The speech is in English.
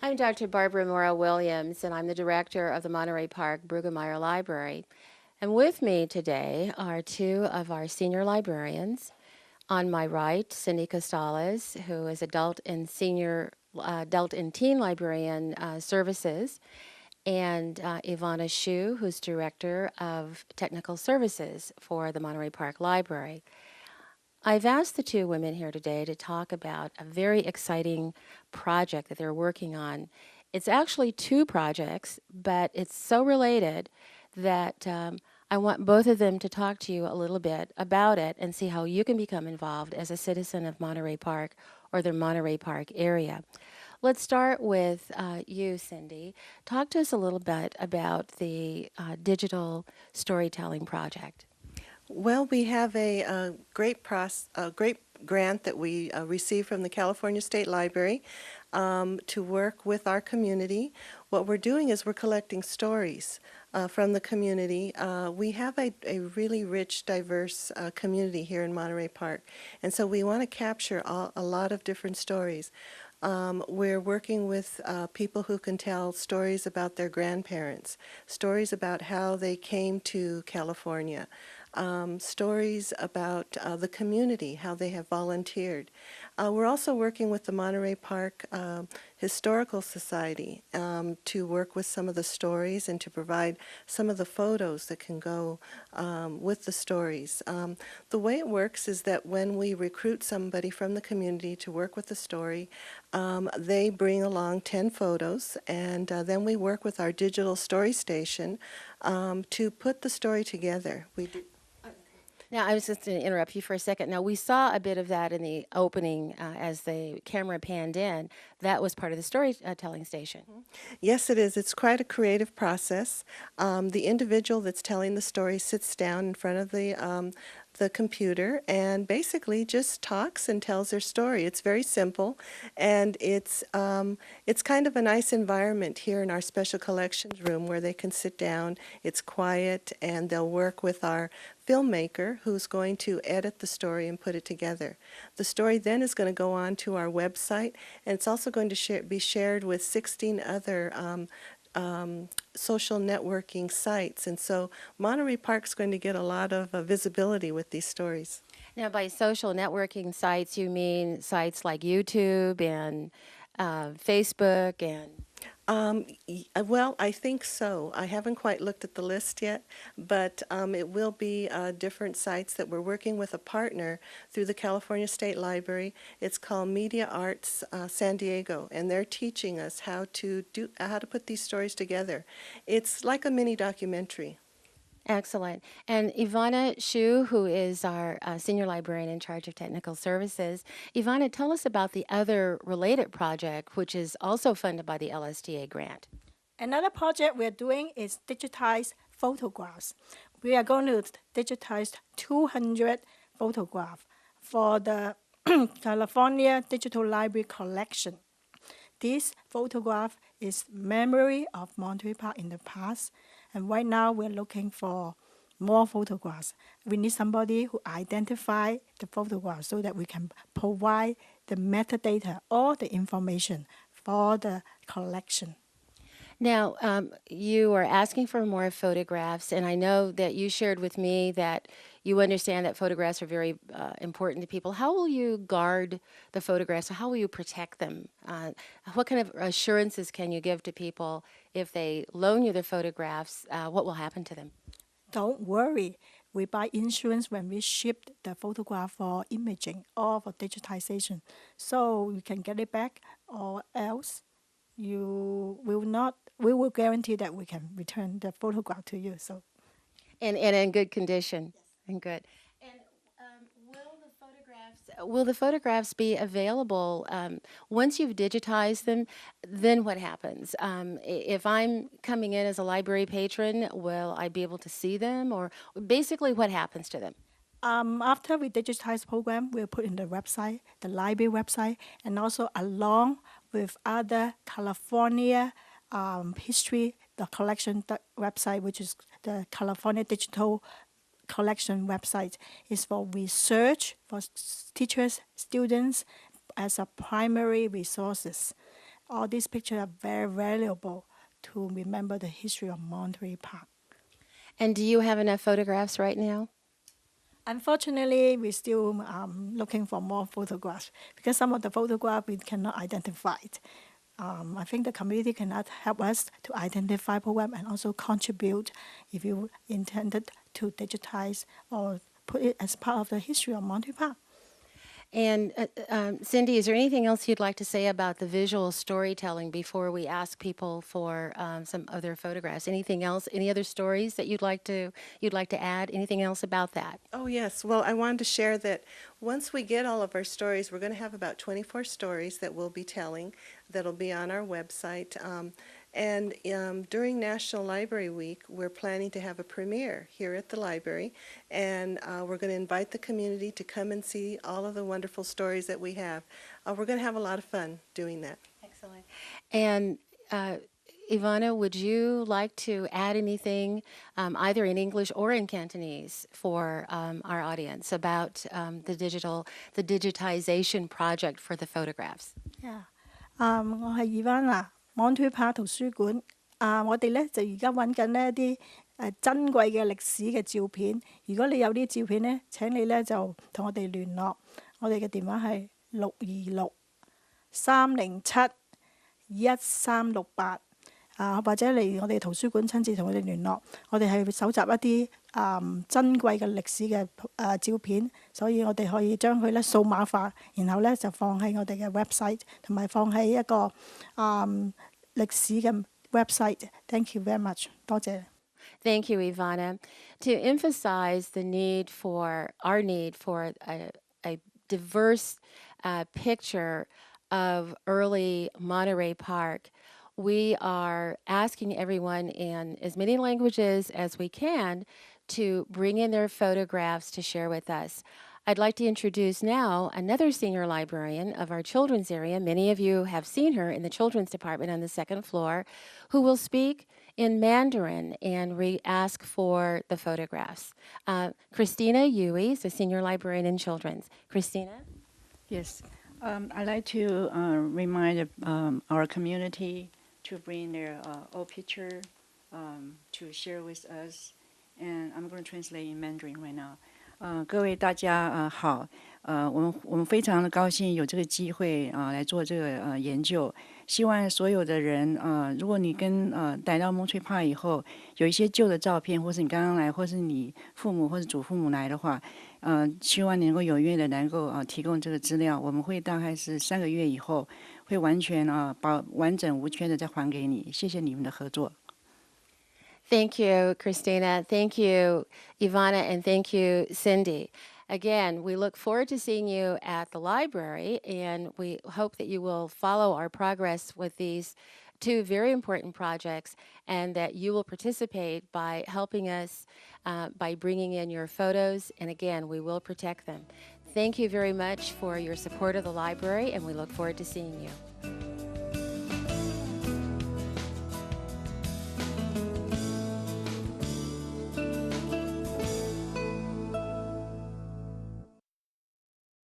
I'm Dr. Barbara Mora Williams, and I'm the director of the Monterey Park Brueggemeyer Library. And with me today are two of our senior librarians. On my right, Cindy Costales, who is adult and teen librarian services, and Ivana Shu, who's director of technical services for the Monterey Park Library. I've asked the two women here today to talk about a very exciting project that they're working on. It's actually two projects, but it's so related that I want both of them to talk to you a little bit about it and see how you can become involved as a citizen of Monterey Park or the Monterey Park area. Let's start with you, Cindy. Talk to us a little bit about the digital storytelling project. Well, we have a great grant that we received from the California State Library to work with our community. What we're doing is we're collecting stories from the community. We have a really rich, diverse community here in Monterey Park, and so we want to capture a lot of different stories. We're working with people who can tell stories about their grandparents, stories about how they came to California, stories about the community, how they have volunteered. We're also working with the Monterey Park Historical Society to work with some of the stories and to provide some of the photos that can go with the stories. The way it works is that when we recruit somebody from the community to work with the story, they bring along 10 photos, and then we work with our digital story station to put the story together. We do. Now, I was just going to interrupt you for a second. Now, we saw a bit of that in the opening as the camera panned in. That was part of the storytelling station. Yes, it is. It's quite a creative process. The individual that's telling the story sits down in front of the computer and basically just talks and tells their story. It's very simple, and it's kind of a nice environment here in our special collections room where they can sit down. It's quiet, and they'll work with our filmmaker who's going to edit the story and put it together. The story then is going to go on to our website, and it's also going to be shared with 16 other social networking sites. And so Monterey Park's going to get a lot of visibility with these stories. Now, by social networking sites, you mean sites like YouTube and Facebook and. Well, I think so. I haven't quite looked at the list yet, but it will be different sites that we're working with a partner through the California State Library. It's called Media Arts San Diego, and they're teaching us how to put these stories together. It's like a mini documentary. Excellent. And Ivana Shu, who is our senior librarian in charge of technical services. Ivana, tell us about the other related project, which is also funded by the LSTA grant. Another project we're doing is digitized photographs. We are going to digitize 200 photographs for the California Digital Library collection. This photograph is memory of Monterey Park in the past, and right now we're looking for more photographs. We need somebody who identify the photographs so that we can provide the metadata or the information for the collection. Now, you are asking for more photographs, and I know that you shared with me that you understand that photographs are very important to people. How will you guard the photographs? How will you protect them? What kind of assurances can you give to people if they loan you the photographs? What will happen to them? Don't worry. We buy insurance when we ship the photograph for imaging or for digitization. So you can get it back, or else we will guarantee that we can return the photograph to you. So And in good condition. And good. And will the photographs be available once you've digitized them? Then what happens? If I'm coming in as a library patron, will I be able to see them, or basically what happens to them? after we digitize program, we'll put in the website, the library website, and also along with other California history, the collection website, which is the California Digital Collection website, is for research for teachers, students as a primary resources. all these pictures are very valuable to remember the history of Monterey Park. And do you have enough photographs right now? Unfortunately, we're still looking for more photographs because some of the photographs we cannot identify it. I think the community cannot help us to identify program and also contribute if you intended to digitize or put it as part of the history of Monterey Park. And Cindy, is there anything else you'd like to say about the visual storytelling before we ask people for some other photographs? Anything else? Any other stories that you'd like to add? Anything else about that? Oh, yes. Well, I wanted to share that once we get all of our stories, we're going to have about 24 stories that we'll be telling that'll be on our website. And during National Library Week, we're planning to have a premiere here at the library, and we're going to invite the community to come and see all of the wonderful stories that we have. We're going to have a lot of fun doing that. Excellent. And Ivana, would you like to add anything, either in English or in Cantonese, for our audience about the digitization project for the photographs? Yeah. 我係 Ivana Monterey Park 圖書館。我哋咧就而家揾緊呢一啲珍貴嘅歷史嘅照片。如果你有啲照片咧，請你咧就同我哋聯絡。我哋嘅電話係626-307-1368。或者嚟我哋圖書館親自同我哋聯絡，我哋係搜集一啲珍貴嘅歷史嘅照片，所以我哋可以將佢咧數碼化，然後咧就放喺我哋嘅 website， 同埋放喺一個歷史嘅 website。Thank you very much， 多謝。Thank you, Ivana. To emphasize our need for a diverse picture of early Monterey Park, we are asking everyone in as many languages as we can to bring in their photographs to share with us. I'd like to introduce now another senior librarian of our children's area. Many of you have seen her in the children's department on the second floor, who will speak in Mandarin and ask for the photographs. Christina Yui is a senior librarian in children's. Christina? Yes, I'd like to remind our community to bring their old picture to share with us, and I'm going to translate in Mandarin right now. 各位大家好，我们非常的高兴有这个机会来做这个研究。希望所有的人如果你来到Monterey Park以后，有一些旧的照片，或是你刚刚来，或是你父母或是祖父母来的话，希望你能够踊跃的能够提供这个资料。我们会大概是3个月以后，会完全完整无缺的再还给你。谢谢你们的合作。Thank you, Christina. Thank you, Ivana, and thank you, Cindy. Again, we look forward to seeing you at the library, and we hope that you will follow our progress with these two very important projects, and that you will participate by helping us by bringing in your photos, and again, we will protect them. Thank you very much for your support of the library, and we look forward to seeing you.